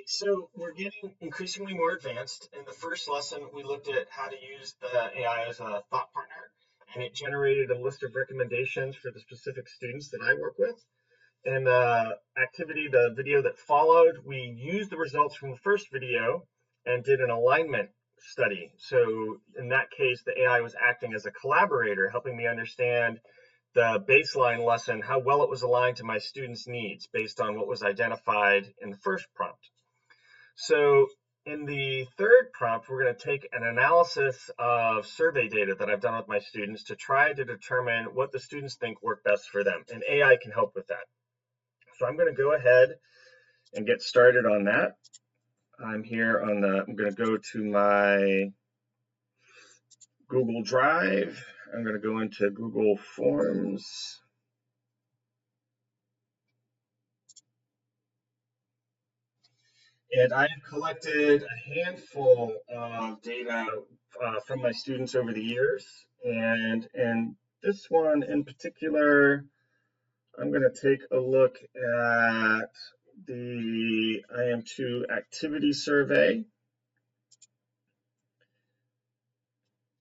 So we're getting increasingly more advanced. In the first lesson, we looked at how to use the AI as a thought partner, and it generated a list of recommendations for the specific students that I work with. In the activity, the video that followed, we used the results from the first video and did an alignment study. So in that case, the AI was acting as a collaborator, helping me understand the baseline lesson, how well it was aligned to my students' needs based on what was identified in the first prompt. So in the third prompt, we're going to take an analysis of survey data that I've done with my students to try to determine what the students think work best for them. And AI can help with that. So I'm going to go ahead and get started on that. I'm going to go to my Google Drive. I'm going to go into Google Forms. And I have collected a handful of data from my students over the years. And this one in particular, I'm going to take a look at the IM2 activity survey.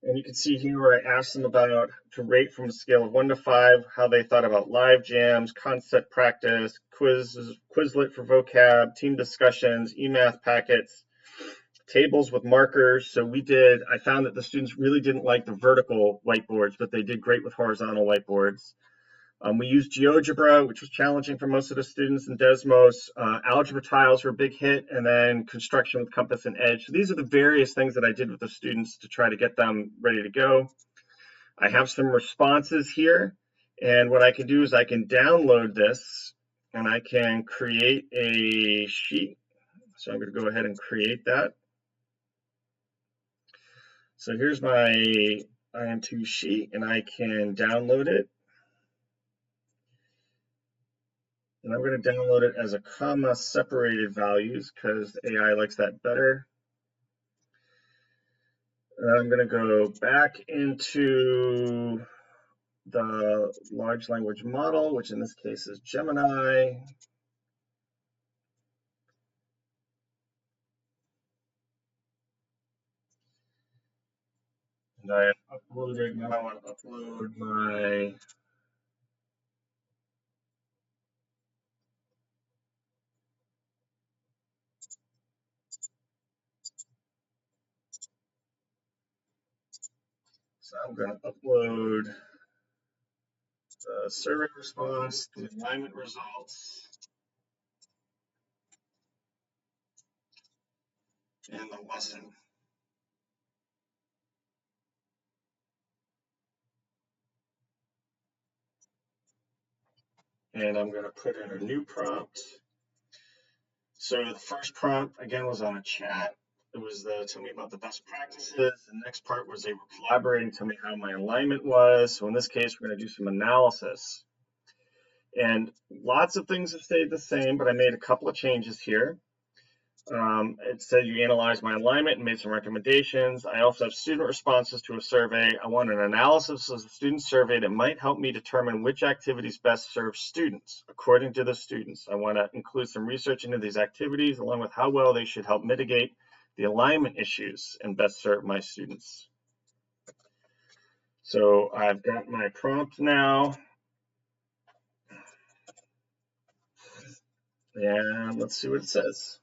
And you can see here where I asked them about to rate from a scale of 1 to 5 how they thought about live jams, concept practice, Quizlet for vocab, team discussions, e-math packets, tables with markers. So I found that the students really didn't like the vertical whiteboards, but they did great with horizontal whiteboards. We used GeoGebra, which was challenging for most of the students in Desmos. Algebra tiles were a big hit, and then construction with compass and edge. So these are the various things that I did with the students to try to get them ready to go. I have some responses here, and what I can do is I can download this, and I can create a sheet. So I'm going to go ahead and create that. So here's my IM2 sheet, and I can download it. And I'm going to download it as a comma separated values because AI likes that better. And I'm going to go back into the large language model, which in this case is Gemini. And I have uploaded, now I want to upload my So I'm going to upload the survey response, the alignment results, and the lesson. And I'm going to put in a new prompt. So the first prompt, again, was on a chat. It was tell me about the best practices. The next part was they were collaborating, tell me how my alignment was. So in this case, we're going to do some analysis. And lots of things have stayed the same, but I made a couple of changes here. It said you analyzed my alignment and made some recommendations. I also have student responses to a survey. I want an analysis of the student survey that might help me determine which activities best serve students according to the students. I want to include some research into these activities along with how well they should help mitigate the alignment issues and best serve my students. So I've got my prompt now. And let's see what it says.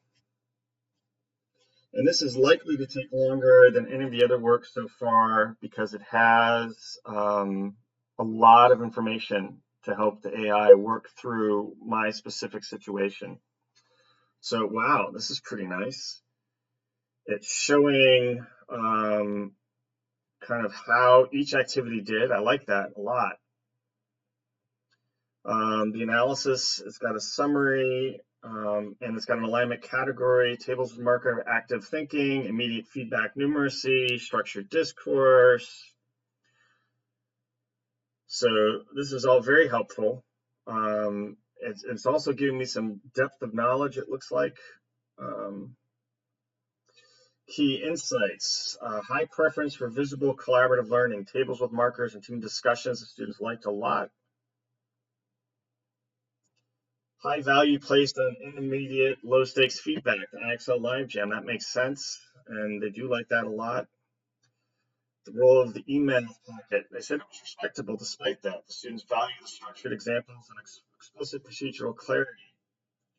And this is likely to take longer than any of the other work so far because it has a lot of information to help the AI work through my specific situation. So, wow, this is pretty nice. It's showing kind of how each activity did. I like that a lot. The analysis, it's got a summary, and it's got an alignment category, tables with marker, active thinking, immediate feedback numeracy, structured discourse. So this is all very helpful. It's also giving me some depth of knowledge, it looks like. Key insights, high preference for visible collaborative learning, tables with markers and team discussions the students liked a lot. High value placed on intermediate, low stakes feedback. The IXL Live Jam, that makes sense. And they do like that a lot. The role of the email packet. They said it was respectable despite that. The students value the structured examples and explicit procedural clarity.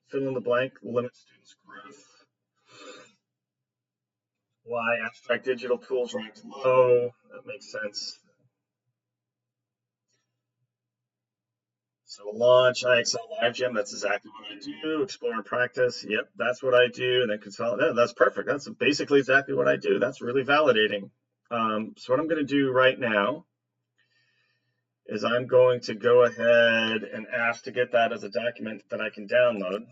Fill in the blank, limit students' growth. Why abstract digital tools ranked low? That makes sense. So launch IXL Live Gym, that's exactly what I do. Explore and practice, yep, that's what I do. And then consolidate, that's perfect. That's basically exactly what I do. That's really validating. So what I'm going to do right now is I'm going to go ahead and ask to get that as a document that I can download.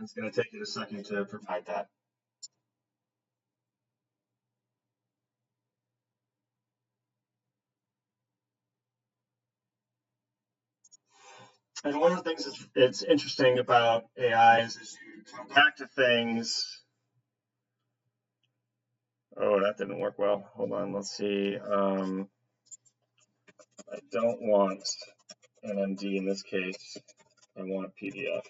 It's going to take you a second to provide that. And one of the things that's interesting about AI is you come back to things. Oh, that didn't work well. Hold on, let's see. I don't want an MD in this case. I want PDF.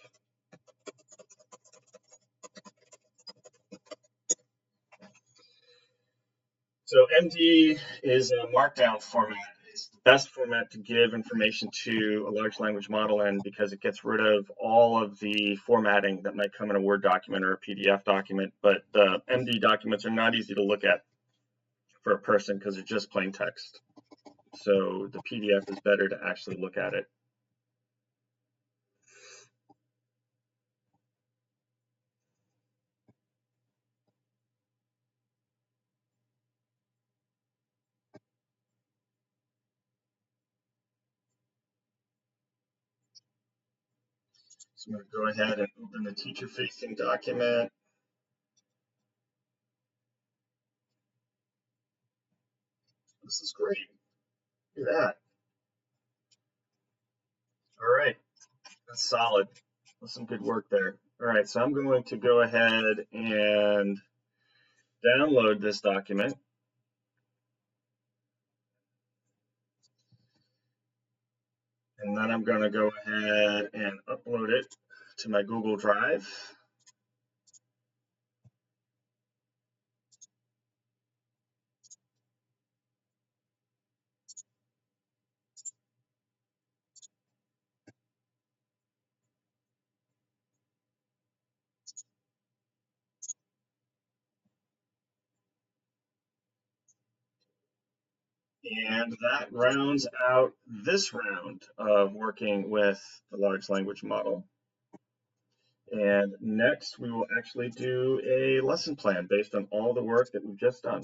So MD is a markdown format. It's the best format to give information to a large language model in because it gets rid of all of the formatting that might come in a Word document or a PDF document. But the MD documents are not easy to look at for a person because they're just plain text. So the PDF is better to actually look at it. So I'm going to go ahead and open the teacher-facing document. This is great. Look at that. All right, that's solid. That's some good work there. All right, so I'm going to go ahead and download this document. And then I'm going to go ahead and upload it to my Google Drive. And that rounds out this round of working with the large language model. And next, we will actually do a lesson plan based on all the work that we've just done.